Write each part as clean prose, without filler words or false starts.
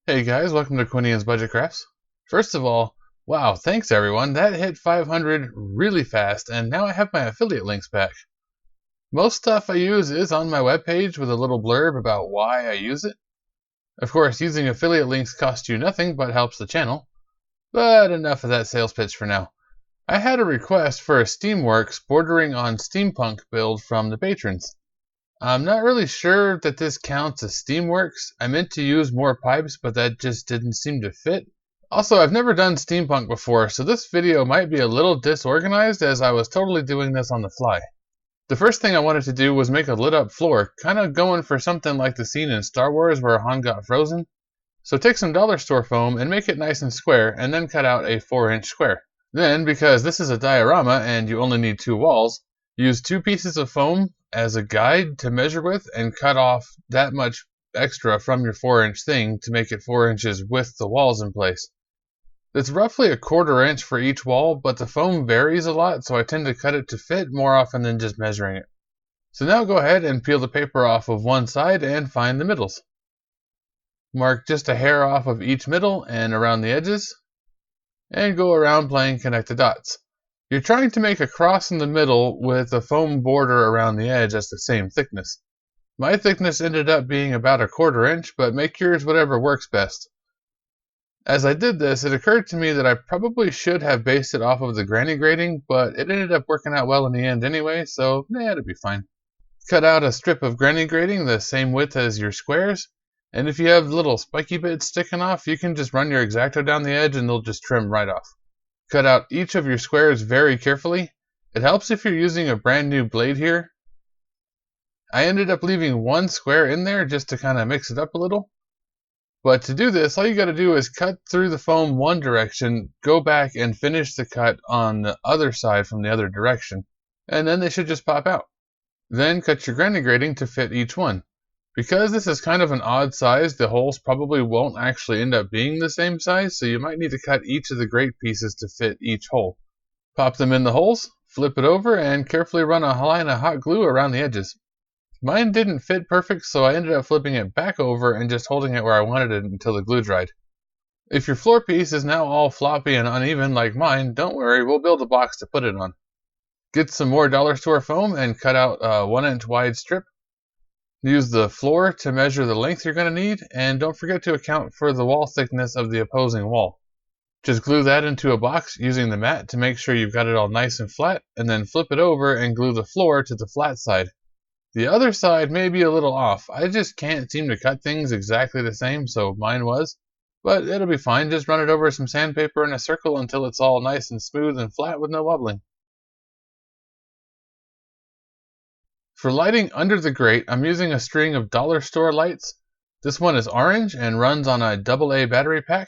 Hey guys, welcome to Quinian's Budget Crafts. First of all, wow, thanks everyone. That hit 500 really fast, and now I have my affiliate links back. Most stuff I use is on my webpage with a little blurb about why I use it. Of course, using affiliate links costs you nothing but helps the channel. But enough of that sales pitch for now. I had a request for a Steamworks bordering on Steampunk build from the patrons. I'm not really sure that this counts as Steamworks. I meant to use more pipes, but that just didn't seem to fit. Also, I've never done Steampunk before, so this video might be a little disorganized as I was totally doing this on the fly. The first thing I wanted to do was make a lit up floor, kind of going for something like the scene in Star Wars where Han got frozen. So take some dollar store foam and make it nice and square, and then cut out a 4-inch square. Then, because this is a diorama and you only need 2 walls, use 2 pieces of foam as a guide to measure with and cut off that much extra from your 4-inch thing to make it 4 inches with the walls in place. It's roughly a 1/4 inch for each wall, but the foam varies a lot, so I tend to cut it to fit more often than just measuring it. So now go ahead and peel the paper off of one side and find the middles. Mark just a hair off of each middle and around the edges, and go around playing connect the dots. You're trying to make a cross in the middle with a foam border around the edge that's the same thickness. My thickness ended up being about a 1/4 inch, but make yours whatever works best. As I did this, it occurred to me that I probably should have based it off of the granny grating, but it ended up working out well in the end anyway, so it'll be fine. Cut out a strip of granny grating the same width as your squares, and if you have little spiky bits sticking off, you can just run your X-Acto down the edge and they'll just trim right off. Cut out each of your squares very carefully. It helps if you're using a brand new blade here. I ended up leaving 1 square in there just to kind of mix it up a little. But to do this, all you got to do is cut through the foam one direction, go back and finish the cut on the other side from the other direction, and then they should just pop out. Then cut your granny grating to fit each one. Because this is kind of an odd size, the holes probably won't actually end up being the same size, so you might need to cut each of the grate pieces to fit each hole. Pop them in the holes, flip it over, and carefully run a line of hot glue around the edges. Mine didn't fit perfect, so I ended up flipping it back over and just holding it where I wanted it until the glue dried. If your floor piece is now all floppy and uneven like mine, don't worry, we'll build a box to put it on. Get some more dollar store foam and cut out a 1-inch wide strip. Use the floor to measure the length you're going to need, and don't forget to account for the wall thickness of the opposing wall. Just glue that into a box using the mat to make sure you've got it all nice and flat, and then flip it over and glue the floor to the flat side. The other side may be a little off. I just can't seem to cut things exactly the same, so mine was. But it'll be fine. Just run it over some sandpaper in a circle until it's all nice and smooth and flat with no wobbling. For lighting under the grate, I'm using a string of dollar store lights. This one is orange and runs on a AA battery pack.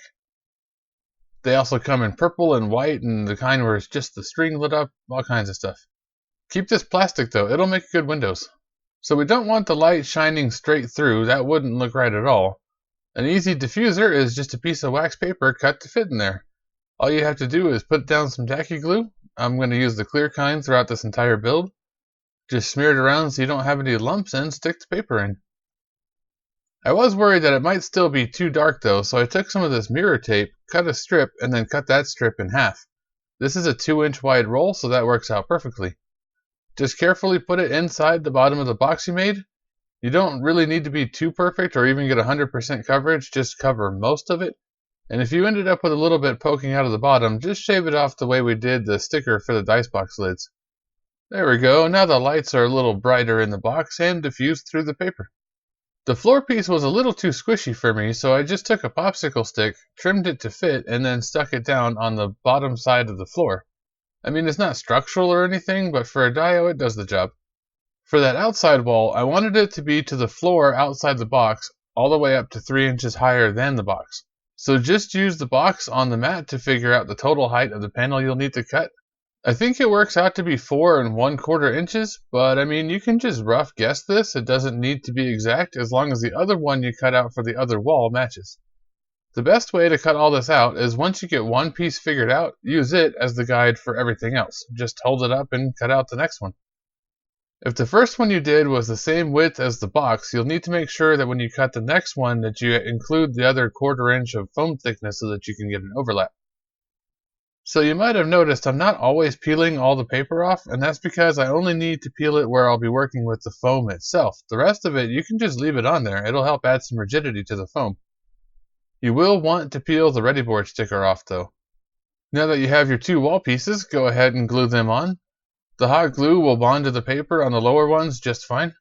They also come in purple and white and the kind where it's just the string lit up, all kinds of stuff. Keep this plastic though, it'll make good windows. So we don't want the light shining straight through, that wouldn't look right at all. An easy diffuser is just a piece of wax paper cut to fit in there. All you have to do is put down some tacky glue. I'm going to use the clear kind throughout this entire build. Just smear it around so you don't have any lumps and stick the paper in. I was worried that it might still be too dark though, so I took some of this mirror tape, cut a strip, and then cut that strip in half. This is a 2-inch wide roll, so that works out perfectly. Just carefully put it inside the bottom of the box you made. You don't really need to be too perfect or even get 100% coverage, just cover most of it. And if you ended up with a little bit poking out of the bottom, just shave it off the way we did the sticker for the dice box lids. There we go, now the lights are a little brighter in the box and diffused through the paper. The floor piece was a little too squishy for me, so I just took a popsicle stick, trimmed it to fit, and then stuck it down on the bottom side of the floor. I mean, it's not structural or anything, but for a dio it does the job. For that outside wall, I wanted it to be to the floor outside the box, all the way up to 3 inches higher than the box. So just use the box on the mat to figure out the total height of the panel you'll need to cut. I think it works out to be 4 1/4 inches, but I mean, you can just rough guess this. It doesn't need to be exact as long as the other one you cut out for the other wall matches. The best way to cut all this out is once you get one piece figured out, use it as the guide for everything else. Just hold it up and cut out the next one. If the first one you did was the same width as the box, you'll need to make sure that when you cut the next one that you include the other 1/4 inch of foam thickness so that you can get an overlap. So you might have noticed I'm not always peeling all the paper off, and that's because I only need to peel it where I'll be working with the foam itself. The rest of it, you can just leave it on there. It'll help add some rigidity to the foam. You will want to peel the ready board sticker off though. Now that you have your 2 wall pieces, go ahead and glue them on. The hot glue will bond to the paper on the lower ones just fine.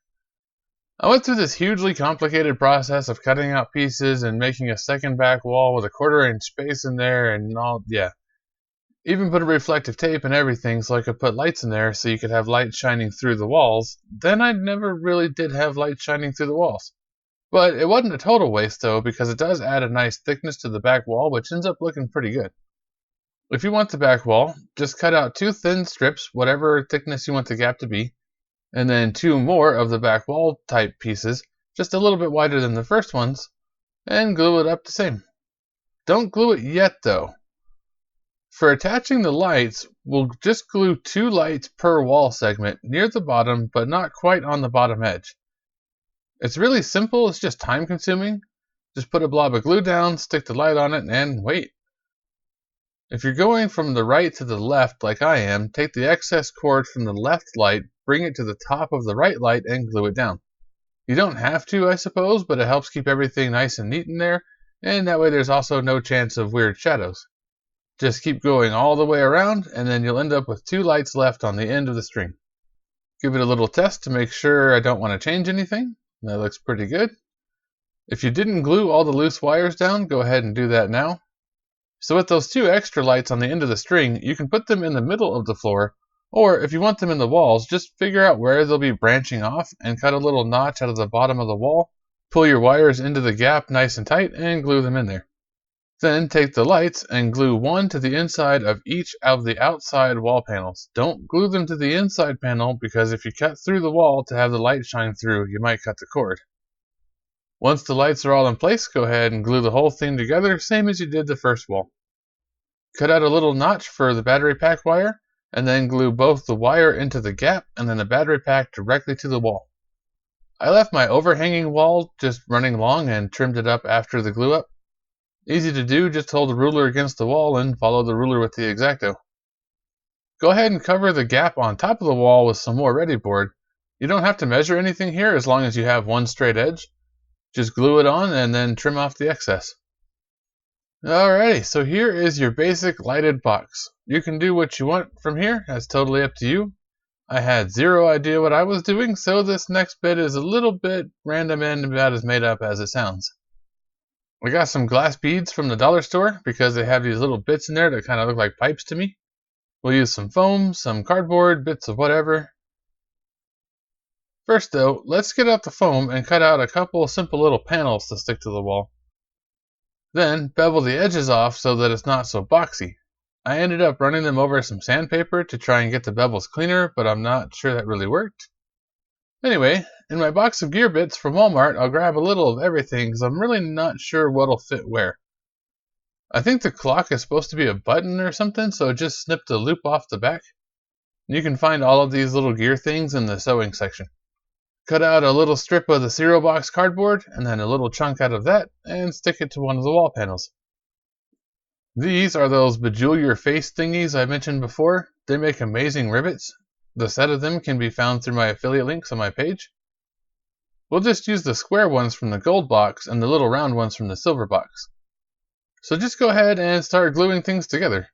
I went through this hugely complicated process of cutting out pieces and making a second back wall with a 1/4 inch space in there and all, yeah. Even put a reflective tape and everything so I could put lights in there so you could have light shining through the walls. Then I never really did have light shining through the walls. But it wasn't a total waste though, because it does add a nice thickness to the back wall, which ends up looking pretty good. If you want the back wall, just cut out 2 thin strips, whatever thickness you want the gap to be, and then 2 more of the back wall type pieces, just a little bit wider than the first ones, and glue it up the same. Don't glue it yet though. For attaching the lights, we'll just glue 2 lights per wall segment near the bottom, but not quite on the bottom edge. It's really simple, it's just time consuming. Just put a blob of glue down, stick the light on it, and wait. If you're going from the right to the left like I am, take the excess cord from the left light, bring it to the top of the right light, and glue it down. You don't have to, I suppose, but it helps keep everything nice and neat in there, and that way there's also no chance of weird shadows. Just keep going all the way around, and then you'll end up with 2 lights left on the end of the string. Give it a little test to make sure I don't want to change anything. That looks pretty good. If you didn't glue all the loose wires down, go ahead and do that now. So with those 2 extra lights on the end of the string, you can put them in the middle of the floor, or if you want them in the walls, just figure out where they'll be branching off and cut a little notch out of the bottom of the wall, pull your wires into the gap nice and tight, and glue them in there. Then take the lights and glue 1 to the inside of each of the outside wall panels. Don't glue them to the inside panel because if you cut through the wall to have the light shine through, you might cut the cord. Once the lights are all in place, go ahead and glue the whole thing together, same as you did the first wall. Cut out a little notch for the battery pack wire, and then glue both the wire into the gap and then the battery pack directly to the wall. I left my overhanging wall just running long and trimmed it up after the glue up. Easy to do, just hold the ruler against the wall and follow the ruler with the X-Acto. Go ahead and cover the gap on top of the wall with some more ready board. You don't have to measure anything here as long as you have one straight edge. Just glue it on and then trim off the excess. Alrighty, so here is your basic lighted box. You can do what you want from here, that's totally up to you. I had zero idea what I was doing, so this next bit is a little bit random and about as made up as it sounds. I got some glass beads from the dollar store because they have these little bits in there that kind of look like pipes to me. We'll use some foam, some cardboard, bits of whatever. First though, let's get out the foam and cut out a couple simple little panels to stick to the wall. Then bevel the edges off so that it's not so boxy. I ended up running them over some sandpaper to try and get the bevels cleaner, but I'm not sure that really worked. Anyway, in my box of gear bits from Walmart, I'll grab a little of everything because I'm really not sure what'll fit where. I think the clock is supposed to be a button or something, so just snip the loop off the back. You can find all of these little gear things in the sewing section. Cut out a little strip of the cereal box cardboard, and then a little chunk out of that, and stick it to one of the wall panels. These are those bejewel your face thingies I mentioned before. They make amazing rivets. The set of them can be found through my affiliate links on my page. We'll just use the square ones from the gold box and the little round ones from the silver box. So just go ahead and start gluing things together.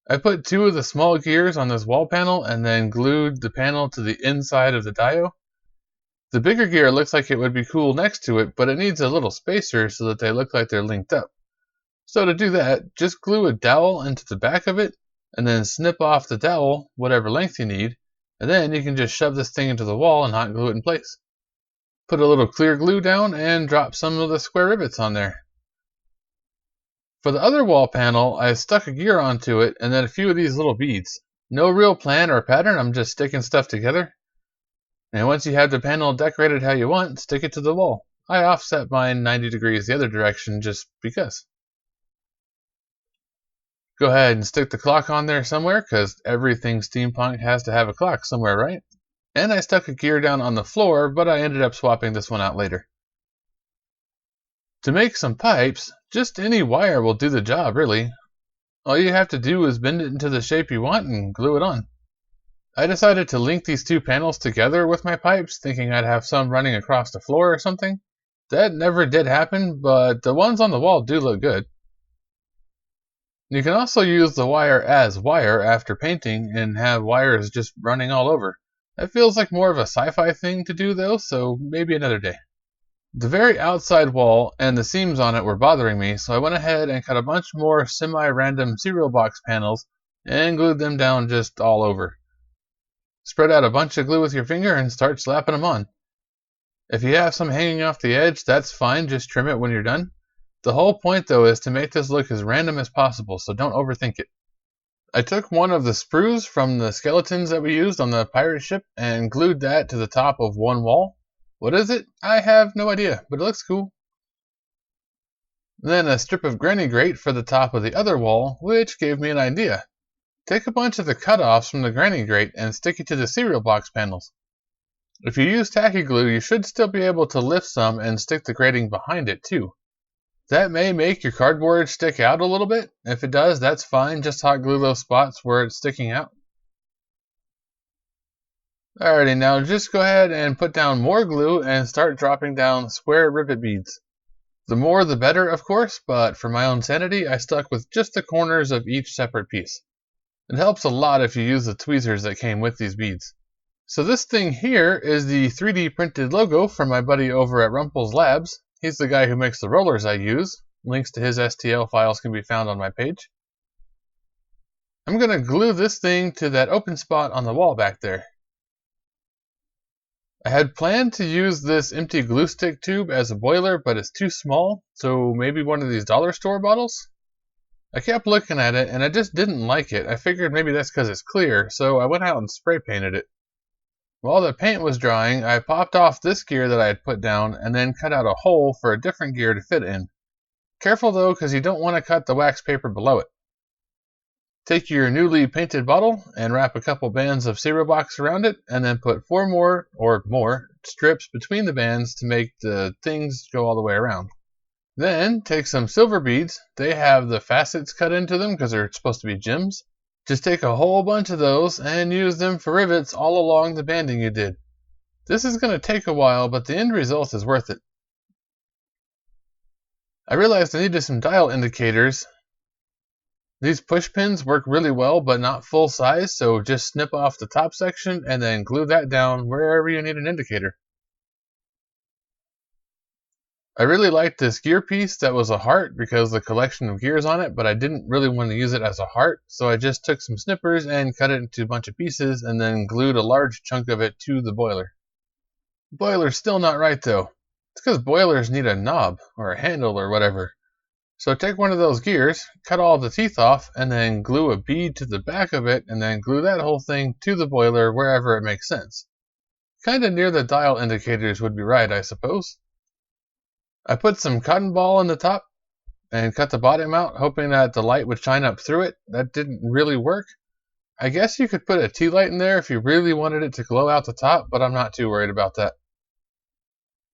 I put 2 of the small gears on this wall panel and then glued the panel to the inside of the dio. The bigger gear looks like it would be cool next to it, but it needs a little spacer so that they look like they're linked up. So to do that, just glue a dowel into the back of it, and then snip off the dowel, whatever length you need, and then you can just shove this thing into the wall and hot glue it in place. Put a little clear glue down and drop some of the square rivets on there. For the other wall panel, I stuck a gear onto it and then a few of these little beads. No real plan or pattern, I'm just sticking stuff together. And once you have the panel decorated how you want, stick it to the wall. I offset mine 90 degrees the other direction just because. Go ahead and stick the clock on there somewhere, because everything steampunk has to have a clock somewhere, right? And I stuck a gear down on the floor, but I ended up swapping this one out later. To make some pipes, just any wire will do the job, really. All you have to do is bend it into the shape you want and glue it on. I decided to link these two panels together with my pipes, thinking I'd have some running across the floor or something. That never did happen, but the ones on the wall do look good. You can also use the wire as wire after painting and have wires just running all over. That feels like more of a sci-fi thing to do though, so maybe another day. The very outside wall and the seams on it were bothering me, so I went ahead and cut a bunch more semi-random cereal box panels and glued them down just all over. Spread out a bunch of glue with your finger and start slapping them on. If you have some hanging off the edge, that's fine, just trim it when you're done. The whole point though is to make this look as random as possible, so don't overthink it. I took one of the sprues from the skeletons that we used on the pirate ship and glued that to the top of one wall. What is it? I have no idea, but it looks cool. Then a strip of granny grate for the top of the other wall, which gave me an idea. Take a bunch of the cutoffs from the granny grate and stick it to the cereal box panels. If you use tacky glue, you should still be able to lift some and stick the grating behind it too. That may make your cardboard stick out a little bit. If it does, that's fine. Just hot glue those spots where it's sticking out. Alrighty, now just go ahead and put down more glue and start dropping down square rivet beads. The more the better, of course, but for my own sanity, I stuck with just the corners of each separate piece. It helps a lot if you use the tweezers that came with these beads. So this thing here is the 3D printed logo from my buddy over at Rumple's Labs. He's the guy who makes the rollers I use. Links to his STL files can be found on my page. I'm going to glue this thing to that open spot on the wall back there. I had planned to use this empty glue stick tube as a boiler, but it's too small, so maybe one of these dollar store bottles? I kept looking at it and I just didn't like it. I figured maybe that's because it's clear, so I went out and spray painted it. While the paint was drying, I popped off this gear that I had put down and then cut out a hole for a different gear to fit in. Careful though, because you don't want to cut the wax paper below it. Take your newly painted bottle and wrap a couple bands of cereal box around it, and then put 4 more strips between the bands to make the things go all the way around. Then take some silver beads. They have the facets cut into them because they're supposed to be gems. Just take a whole bunch of those and use them for rivets all along the banding you did. This is going to take a while, but the end result is worth it. I realized I needed some dial indicators. These push pins work really well, but not full size, so just snip off the top section and then glue that down wherever you need an indicator. I really liked this gear piece that was a heart because of the collection of gears on it, but I didn't really want to use it as a heart, so I just took some snippers and cut it into a bunch of pieces and then glued a large chunk of it to the boiler. The boiler's still not right though. It's because boilers need a knob or a handle or whatever. So take one of those gears, cut all the teeth off, and then glue a bead to the back of it and then glue that whole thing to the boiler wherever it makes sense. Kinda near the dial indicators would be right, I suppose. I put some cotton ball on the top and cut the bottom out, hoping that the light would shine up through it. That didn't really work. I guess you could put a tea light in there if you really wanted it to glow out the top, but I'm not too worried about that.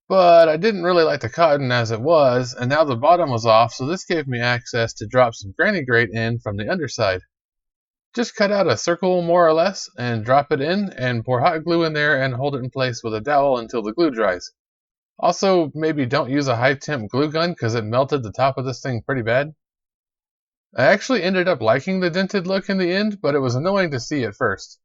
But I didn't really like the cotton as it was, and now the bottom was off, so this gave me access to drop some granny grate in from the underside. Just cut out a circle more or less and drop it in and pour hot glue in there and hold it in place with a dowel until the glue dries. Also, maybe don't use a high temp glue gun because it melted the top of this thing pretty bad. I actually ended up liking the dented look in the end, but it was annoying to see at first.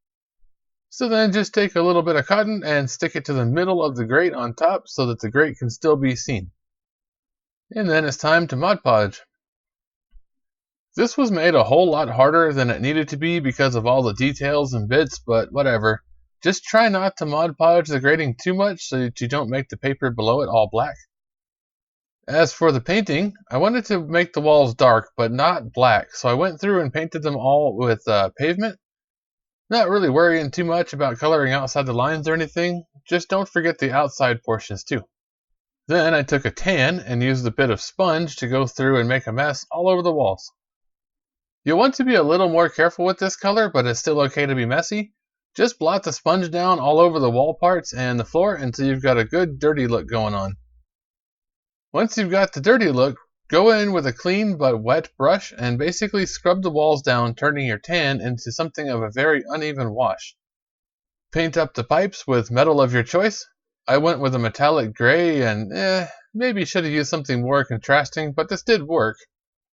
So then just take a little bit of cotton and stick it to the middle of the grate on top so that the grate can still be seen. And then it's time to Mod Podge. This was made a whole lot harder than it needed to be because of all the details and bits, but whatever. Just try not to Mod Podge the grating too much so that you don't make the paper below it all black. As for the painting, I wanted to make the walls dark but not black, so I went through and painted them all with pavement. Not really worrying too much about coloring outside the lines or anything, just don't forget the outside portions too. Then I took a tan and used a bit of sponge to go through and make a mess all over the walls. You'll want to be a little more careful with this color, but it's still okay to be messy. Just blot the sponge down all over the wall parts and the floor until you've got a good dirty look going on. Once you've got the dirty look, go in with a clean but wet brush and basically scrub the walls down, turning your tan into something of a very uneven wash. Paint up the pipes with metal of your choice. I went with a metallic gray and maybe should have used something more contrasting, but this did work.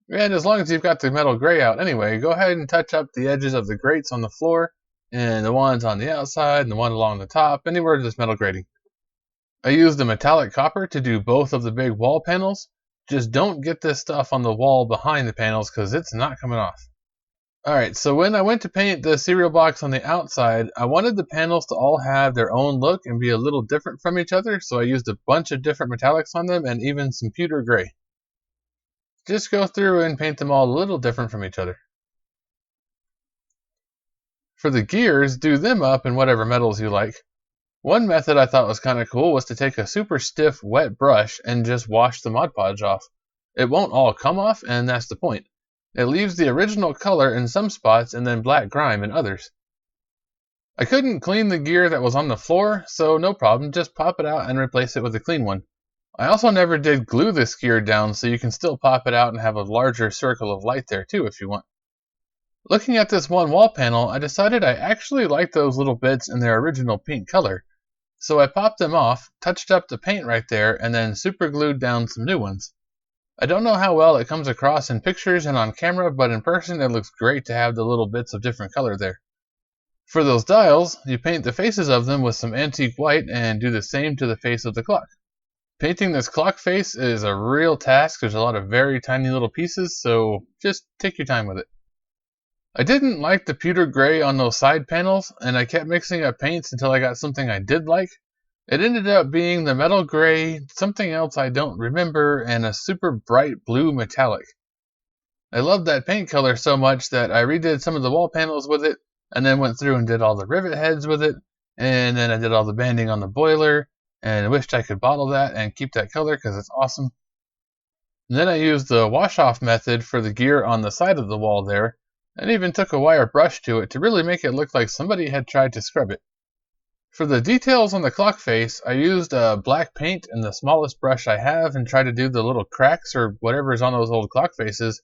And as long as you've got the metal gray out anyway, go ahead and touch up the edges of the grates on the floor, and the ones on the outside, and the one along the top, anywhere there's metal grating. I used a metallic copper to do both of the big wall panels. Just don't get this stuff on the wall behind the panels because it's not coming off. Alright, so when I went to paint the cereal box on the outside, I wanted the panels to all have their own look and be a little different from each other, so I used a bunch of different metallics on them and even some pewter gray. Just go through and paint them all a little different from each other. For the gears, do them up in whatever metals you like. One method I thought was kind of cool was to take a super stiff wet brush and just wash the Mod Podge off. It won't all come off, and that's the point. It leaves the original color in some spots and then black grime in others. I couldn't clean the gear that was on the floor, so no problem, just pop it out and replace it with a clean one. I also never did glue this gear down, so you can still pop it out and have a larger circle of light there too if you want. Looking at this one wall panel, I decided I actually liked those little bits in their original pink color. So I popped them off, touched up the paint right there, and then super glued down some new ones. I don't know how well it comes across in pictures and on camera, but in person it looks great to have the little bits of different color there. For those dials, you paint the faces of them with some antique white and do the same to the face of the clock. Painting this clock face is a real task. There's a lot of very tiny little pieces, so just take your time with it. I didn't like the pewter gray on those side panels, and I kept mixing up paints until I got something I did like. It ended up being the metal gray, something else I don't remember, and a super bright blue metallic. I loved that paint color so much that I redid some of the wall panels with it, and then went through and did all the rivet heads with it, and then I did all the banding on the boiler, and I wished I could bottle that and keep that color because it's awesome. And then I used the wash-off method for the gear on the side of the wall there, and even took a wire brush to it to really make it look like somebody had tried to scrub it. For the details on the clock face, I used black paint and the smallest brush I have and tried to do the little cracks or whatever's on those old clock faces,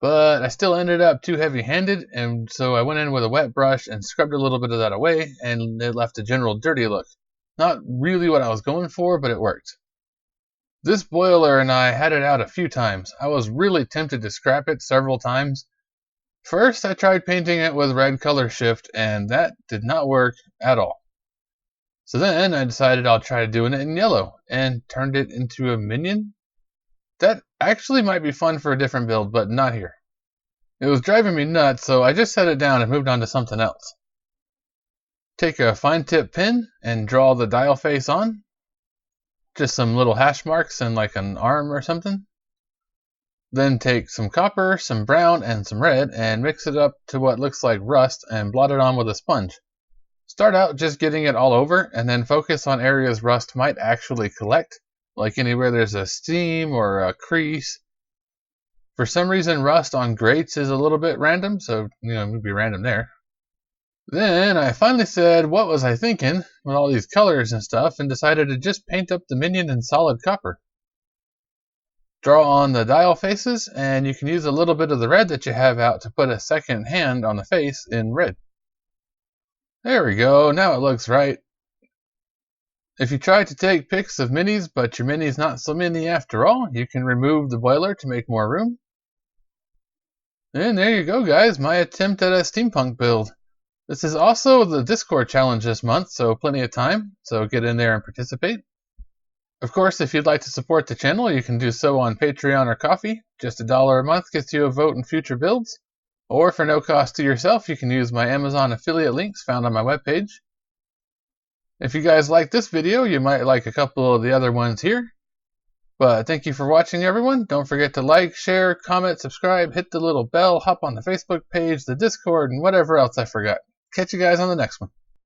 but I still ended up too heavy-handed, and so I went in with a wet brush and scrubbed a little bit of that away, and it left a general dirty look. Not really what I was going for, but it worked. This boiler and I had it out a few times. I was really tempted to scrap it several times. First, I tried painting it with red color shift, and that did not work at all. So then I decided I'll try doing it in yellow, and turned it into a minion. That actually might be fun for a different build, but not here. It was driving me nuts, so I just set it down and moved on to something else. Take a fine tip pen and draw the dial face on. Just some little hash marks and like an arm or something. Then take some copper, some brown, and some red and mix it up to what looks like rust and blot it on with a sponge. Start out just getting it all over and then focus on areas rust might actually collect, like anywhere there's a seam or a crease. For some reason rust on grates is a little bit random, so it would be random there. Then I finally said, what was I thinking with all these colors and stuff, and decided to just paint up the minion in solid copper. Draw on the dial faces, and you can use a little bit of the red that you have out to put a second hand on the face in red. There we go, now it looks right. If you try to take pics of minis, but your mini's not so mini after all, you can remove the boiler to make more room. And there you go, guys, my attempt at a steampunk build. This is also the Discord challenge this month, so plenty of time, so get in there and participate. Of course, if you'd like to support the channel, you can do so on Patreon or Ko-fi. Just $1 a month gets you a vote in future builds. Or for no cost to yourself, you can use my Amazon affiliate links found on my webpage. If you guys like this video, you might like a couple of the other ones here. But thank you for watching, everyone. Don't forget to like, share, comment, subscribe, hit the little bell, hop on the Facebook page, the Discord, and whatever else I forgot. Catch you guys on the next one.